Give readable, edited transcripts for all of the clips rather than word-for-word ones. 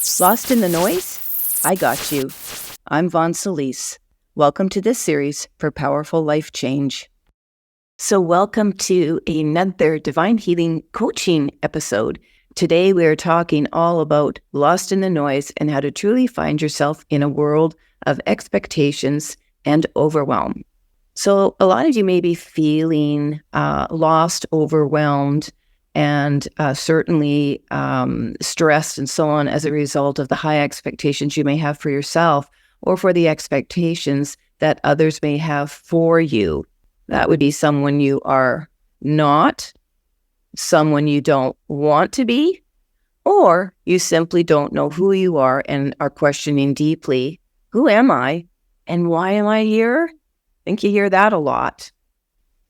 Lost in the noise? I got you. I'm Vaughn Solis. Welcome to this series for powerful life change. So welcome to another Divine Healing Coaching episode. Today we are talking all about lost in the noise and how to truly find yourself in a world of expectations and overwhelm. So a lot of you may be feeling lost, overwhelmed, and certainly stressed and so on as a result of the high expectations you may have for yourself or for the expectations that others may have for you. That would be someone you are not, someone you don't want to be, or you simply don't know who you are and are questioning deeply, who am I and why am I here? I think you hear that a lot.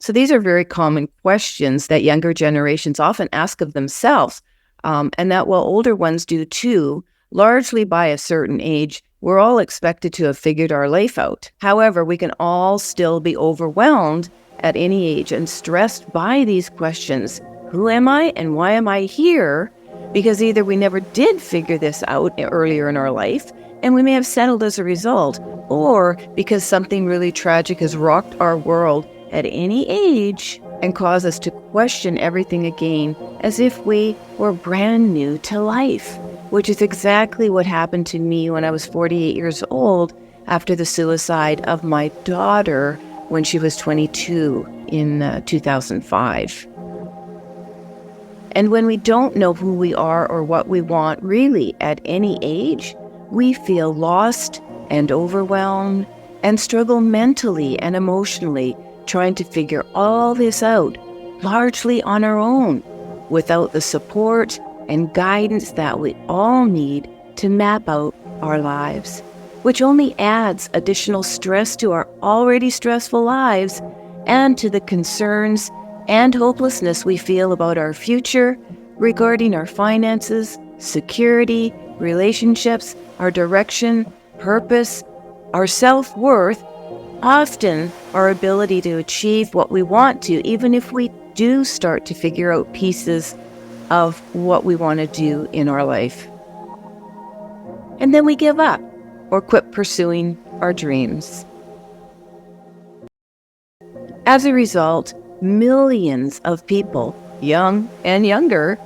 So these are very common questions that younger generations often ask of themselves, and that while older ones do too, largely by a certain age, we're all expected to have figured our life out. However, we can all still be overwhelmed at any age and stressed by these questions. Who am I and why am I here? Because either we never did figure this out earlier in our life, and we may have settled as a result, or because something really tragic has rocked our world at any age and cause us to question everything again as if we were brand new to life, which is exactly what happened to me when I was 48 years old after the suicide of my daughter when she was 22 in 2005. And when we don't know who we are or what we want really at any age, we feel lost and overwhelmed and struggle mentally and emotionally trying to figure all this out, largely on our own, without the support and guidance that we all need to map out our lives, which only adds additional stress to our already stressful lives and to the concerns and hopelessness we feel about our future regarding our finances, security, relationships, our direction, purpose, our self-worth, often our ability to achieve what we want to, even if we do start to figure out pieces of what we want to do in our life. And then we give up or quit pursuing our dreams. As a result, millions of people, young and younger,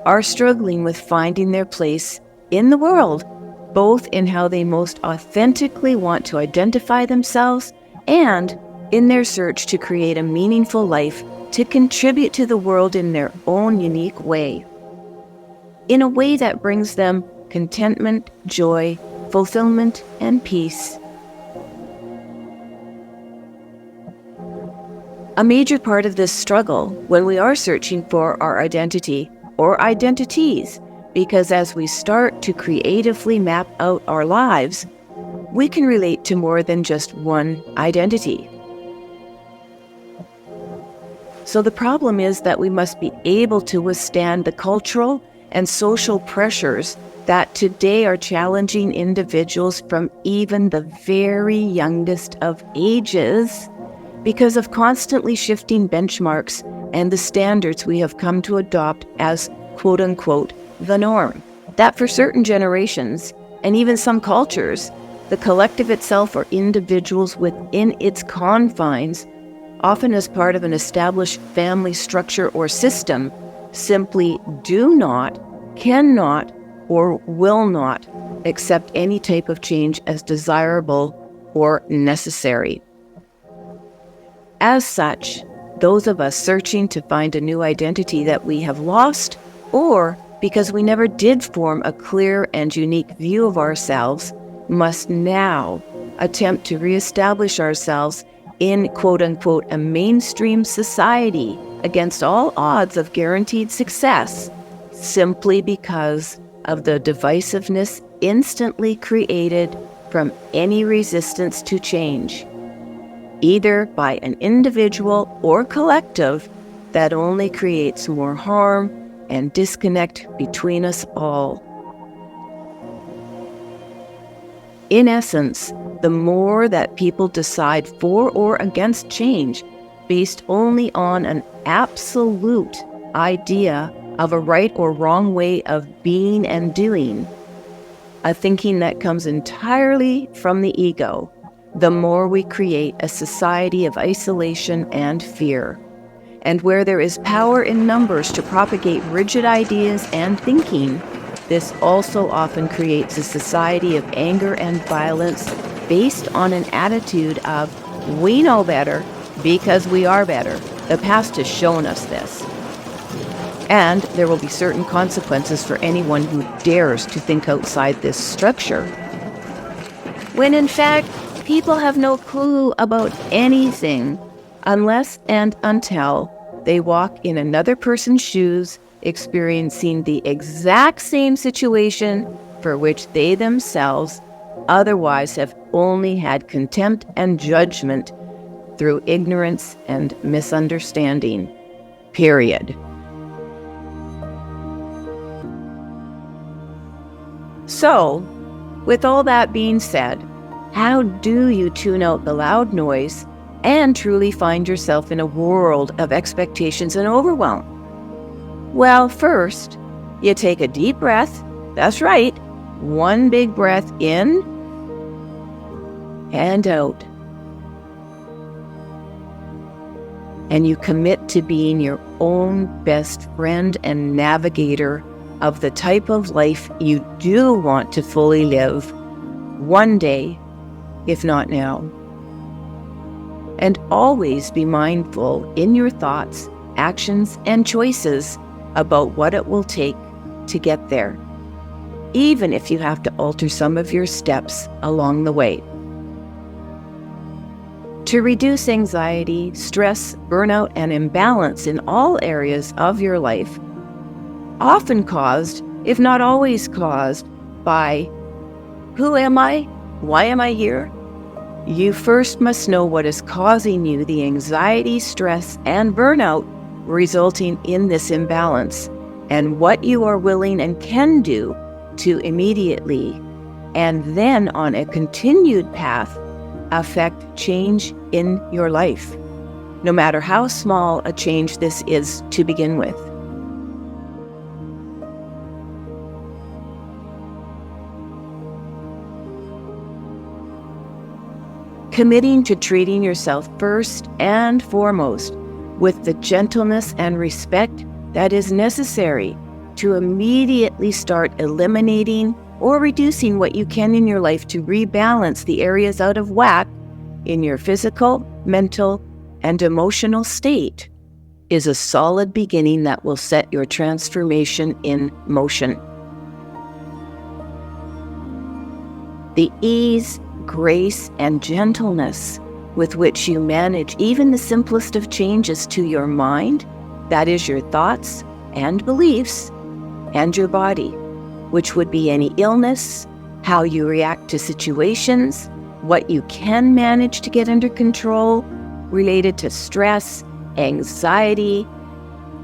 are struggling with finding their place in the world, both in how they most authentically want to identify themselves and in their search to create a meaningful life to contribute to the world in their own unique way, in a way that brings them contentment, joy, fulfillment, and peace. A major part of this struggle when we are searching for our identity or identities, because as we start to creatively map out our lives, we can relate to more than just one identity. So the problem is that we must be able to withstand the cultural and social pressures that today are challenging individuals from even the very youngest of ages because of constantly shifting benchmarks and the standards we have come to adopt as quote-unquote the norm. That for certain generations, and even some cultures, the collective itself or individuals within its confines, often as part of an established family structure or system, simply do not, cannot, or will not accept any type of change as desirable or necessary. As such, those of us searching to find a new identity that we have lost, or because we never did form a clear and unique view of ourselves, must now attempt to reestablish ourselves in quote-unquote a mainstream society against all odds of guaranteed success, simply because of the divisiveness instantly created from any resistance to change, either by an individual or collective, that only creates more harm and disconnect between us all. In essence, the more that people decide for or against change based only on an absolute idea of a right or wrong way of being and doing, a thinking that comes entirely from the ego, the more we create a society of isolation and fear. And where there is power in numbers to propagate rigid ideas and thinking, this also often creates a society of anger and violence based on an attitude of, we know better because we are better. The past has shown us this. And there will be certain consequences for anyone who dares to think outside this structure. When in fact, people have no clue about anything unless and until they walk in another person's shoes, experiencing the exact same situation for which they themselves otherwise have only had contempt and judgment through ignorance and misunderstanding. Period. So, with all that being said, how do you tune out the loud noise and truly find yourself in a world of expectations and overwhelm? Well, first, you take a deep breath. That's right, one big breath in and out. And you commit to being your own best friend and navigator of the type of life you do want to fully live one day, if not now. And always be mindful in your thoughts, actions, and choices about what it will take to get there, even if you have to alter some of your steps along the way. To reduce anxiety, stress, burnout, and imbalance in all areas of your life, often caused, if not always caused, by who am I? Why am I here? You first must know what is causing you the anxiety, stress, and burnout resulting in this imbalance, and what you are willing and can do to immediately, and then on a continued path, affect change in your life, no matter how small a change this is to begin with. Committing to treating yourself first and foremost with the gentleness and respect that is necessary to immediately start eliminating or reducing what you can in your life to rebalance the areas out of whack in your physical, mental, and emotional state is a solid beginning that will set your transformation in motion. The ease, grace, and gentleness with which you manage even the simplest of changes to your mind, that is your thoughts and beliefs, and your body, which would be any illness, how you react to situations, what you can manage to get under control related to stress, anxiety,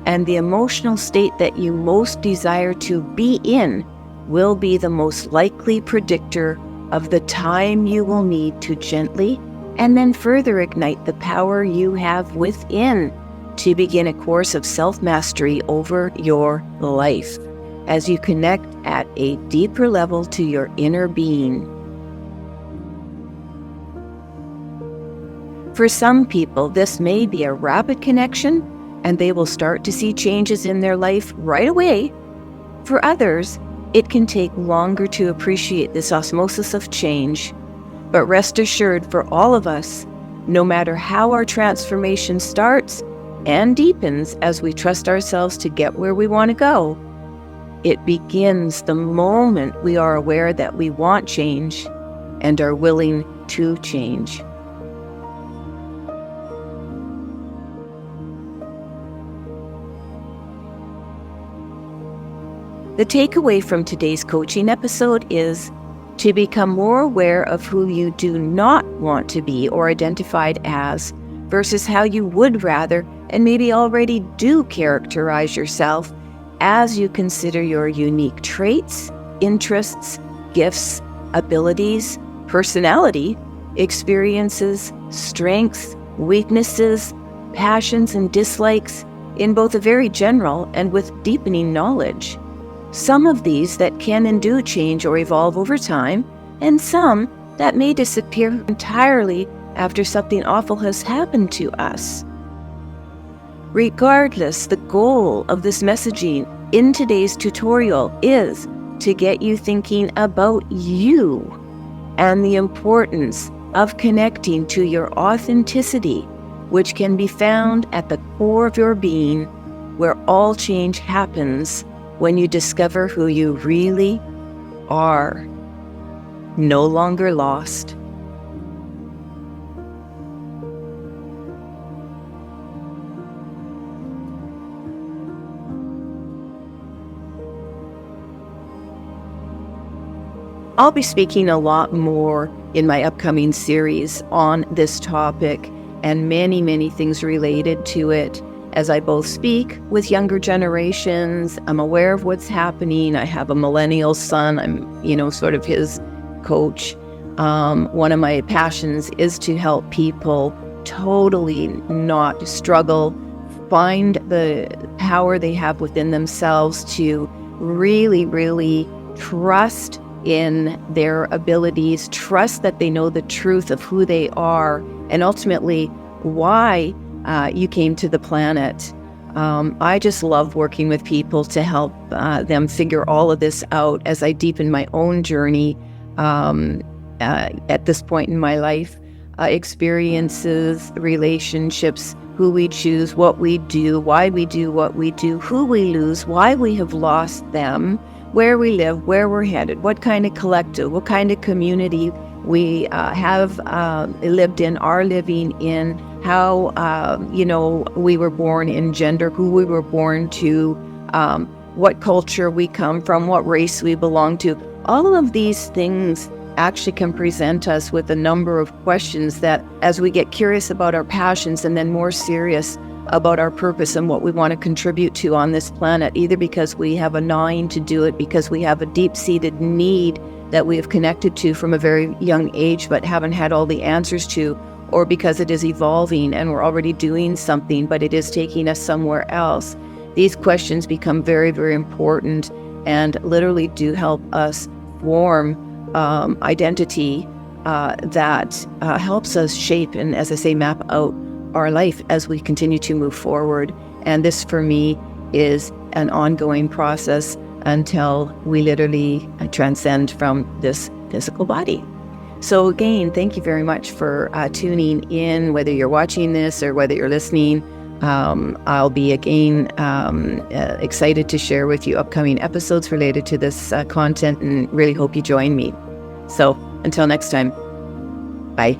and the emotional state that you most desire to be in will be the most likely predictor of the time you will need to gently and then further ignite the power you have within to begin a course of self-mastery over your life as you connect at a deeper level to your inner being. For some people, this may be a rapid connection and they will start to see changes in their life right away. For others, it can take longer to appreciate this osmosis of change. But rest assured, for all of us, no matter how our transformation starts and deepens as we trust ourselves to get where we want to go, it begins the moment we are aware that we want change and are willing to change. The takeaway from today's coaching episode is to become more aware of who you do not want to be or identified as versus how you would rather and maybe already do characterize yourself as you consider your unique traits, interests, gifts, abilities, personality, experiences, strengths, weaknesses, passions, and dislikes in both a very general and with deepening knowledge. Some of these that can and do change or evolve over time, and some that may disappear entirely after something awful has happened to us. Regardless, the goal of this messaging in today's tutorial is to get you thinking about you and the importance of connecting to your authenticity, which can be found at the core of your being, where all change happens when you discover who you really are, no longer lost. I'll be speaking a lot more in my upcoming series on this topic and many, many things related to it. As I both speak with younger generations, I'm aware of what's happening. I have a millennial son. I'm, sort of his coach. One of my passions is to help people totally not struggle, find the power they have within themselves to really, really trust in their abilities, trust that they know the truth of who they are, and ultimately why you came to the planet. I just love working with people to help them figure all of this out as I deepen my own journey at this point in my life. Experiences, relationships, who we choose, what we do what we do, who we lose, why we have lost them, where we live, where we're headed, what kind of collective, what kind of community we have lived in, are living in, how, we were born in gender, who we were born to, what culture we come from, what race we belong to. All of these things actually can present us with a number of questions that, as we get curious about our passions and then more serious about our purpose and what we want to contribute to on this planet, either because we have a gnawing to do it, because we have a deep-seated need that we have connected to from a very young age but haven't had all the answers to, or because it is evolving and we're already doing something but it is taking us somewhere else. These questions become very, very important and literally do help us form identity that helps us shape and, as I say, map out our life as we continue to move forward. And this, for me, is an ongoing process until we literally transcend from this physical body. So again, thank you very much for tuning in, whether you're watching this or whether you're listening. I'll be again excited to share with you upcoming episodes related to this content, and really hope you join me. So until next time, bye.